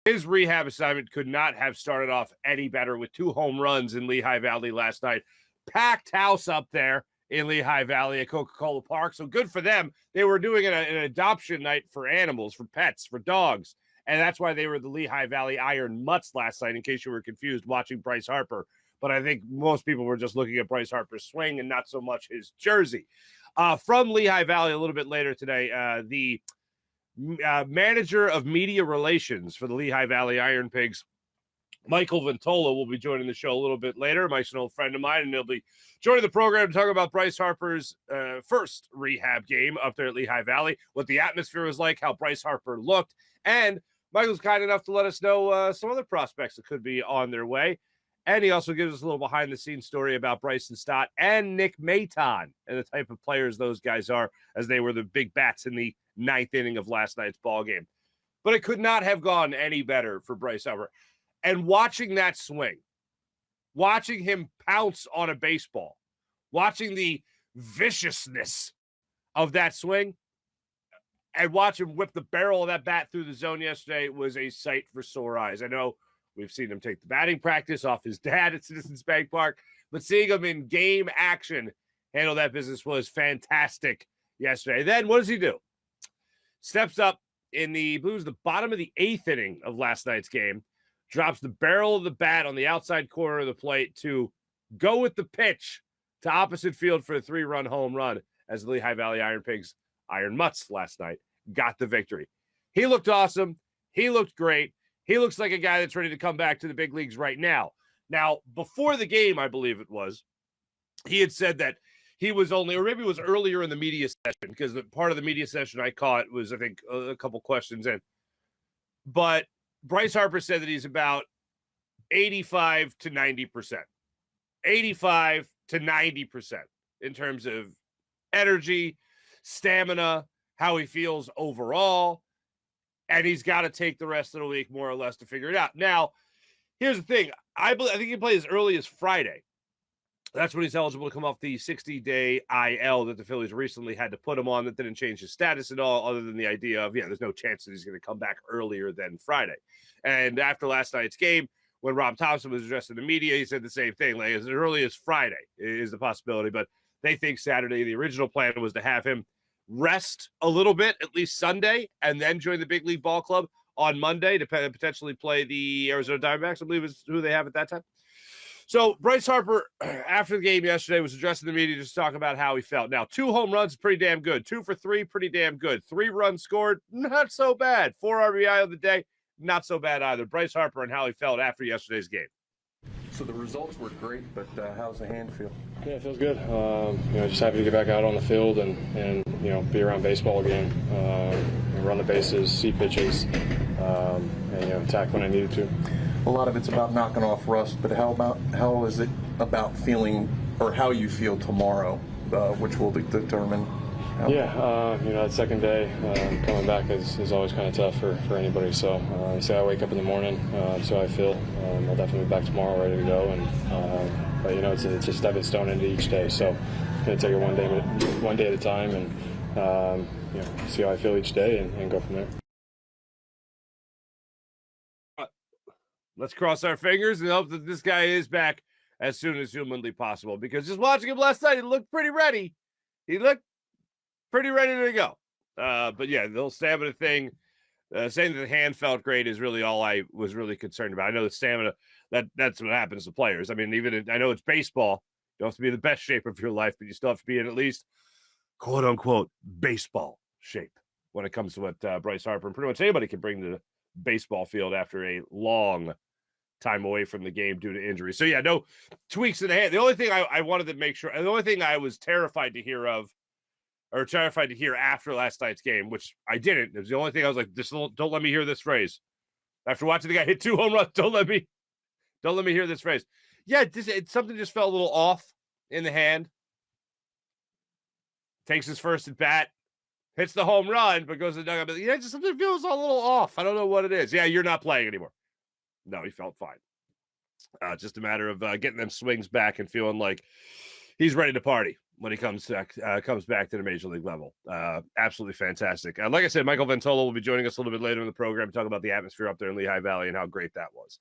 His rehab assignment could not have started off any better with 2 home runs in Lehigh Valley last night. Packed house up there in Lehigh Valley at Coca-Cola Park. So good for them. They were doing an adoption night for animals, for pets, for dogs. And that's why they were the Lehigh Valley Iron Mutts last night, in case you were confused watching Bryce Harper. But I think most people were just looking at Bryce Harper's swing and not so much his jersey. From Lehigh Valley a little bit later today, the manager of media relations for the Lehigh Valley Iron Pigs, Michael Ventola, will be joining the show a little bit later. Mike's an old friend of mine, and he'll be joining the program to talk about Bryce Harper's first rehab game up there at Lehigh Valley, what the atmosphere was like, how Bryce Harper looked, and Michael's kind enough to let us know some other prospects that could be on their way. And he also gives us a little behind-the-scenes story about Bryson Stott and Nick Maton and the type of players those guys are, as they were the big bats in the 9th inning of last night's ball game. But it could not have gone any better for Bryce Harper. And watching that swing, watching him pounce on a baseball, watching the viciousness of that swing, and watch him whip the barrel of that bat through the zone yesterday was a sight for sore eyes. I know we've seen him take the batting practice off his dad at Citizens Bank Park, but seeing him in game action handle that business was fantastic yesterday. Then what does he do? Steps up in the bottom of the 8th inning of last night's game, drops the barrel of the bat on the outside corner of the plate to go with the pitch to opposite field for a 3-run home run as the Lehigh Valley Iron Pigs, Iron Mutts last night, got the victory. He looked awesome. He looked great. He looks like a guy that's ready to come back to the big leagues right now. Now, before the game, I believe it was, he had said that he was only, or maybe it was earlier in the media session, because the part of the media session I caught was, I think, a couple questions in. But Bryce Harper said that he's about 85 to 90%. 85 to 90% in terms of energy, stamina, how he feels overall. And he's got to take the rest of the week more or less to figure it out. Now, here's the thing. I think he can play as early as Friday. That's when he's eligible to come off the 60-day IL that the Phillies recently had to put him on. That didn't change his status at all, other than the idea of, there's no chance that he's going to come back earlier than Friday. And after last night's game, when Rob Thompson was addressing the media, he said the same thing. Like, as early as Friday is the possibility, but they think Saturday. The original plan was to have him rest a little bit, at least Sunday, and then join the big league ball club on Monday to potentially play the Arizona Diamondbacks, I believe is who they have at that time. So Bryce Harper, after the game yesterday, was addressing the media just to talk about how he felt. Now, 2 home runs, pretty damn good. 2 for 3, pretty damn good. 3 runs scored, not so bad. 4 RBI of the day, not so bad either. Bryce Harper and how he felt after yesterday's game. So the results were great, but how's the hand feel? Yeah, it feels good. Just happy to get back out on the field and be around baseball again. Run the bases, see pitches, and attack when I needed to. A lot of it's about knocking off rust, but how is it about feeling, or how you feel tomorrow, which will determine? That second day coming back is always kind of tough for anybody. So say I wake up in the morning, so I feel. I'll definitely be back tomorrow, ready to go. But it's a stepping stone into each day. So I'm gonna take it one day at a time, and see how I feel each day, and go from there. Let's cross our fingers and hope that this guy is back as soon as humanly possible, because just watching him last night, he looked pretty ready. He looked pretty ready to go. But yeah, the whole stamina thing, saying that the hand felt great is really all I was really concerned about. I know the stamina, that's what happens to players. I mean, I know it's baseball. You don't have to be in the best shape of your life, but you still have to be in at least quote unquote baseball shape when it comes to what Bryce Harper and pretty much anybody can bring to the baseball field after a long time away from the game due to injury. So yeah, no tweaks in the hand. The only thing I wanted to make sure, and the only thing I was terrified to hear after last night's game, which I didn't. It was the only thing I was like, don't let me hear this phrase. After watching the guy hit 2 home runs, don't let me hear this phrase. Yeah, something just felt a little off in the hand. Takes his first at bat, hits the home run, but goes to the dugout. But just something feels a little off. I don't know what it is. Yeah, you're not playing anymore. No, he felt fine. Just a matter of getting them swings back and feeling like he's ready to party. when he comes back to the major league level. Absolutely fantastic. Like I said, Michael Ventola will be joining us a little bit later in the program to talk about the atmosphere up there in Lehigh Valley and how great that was.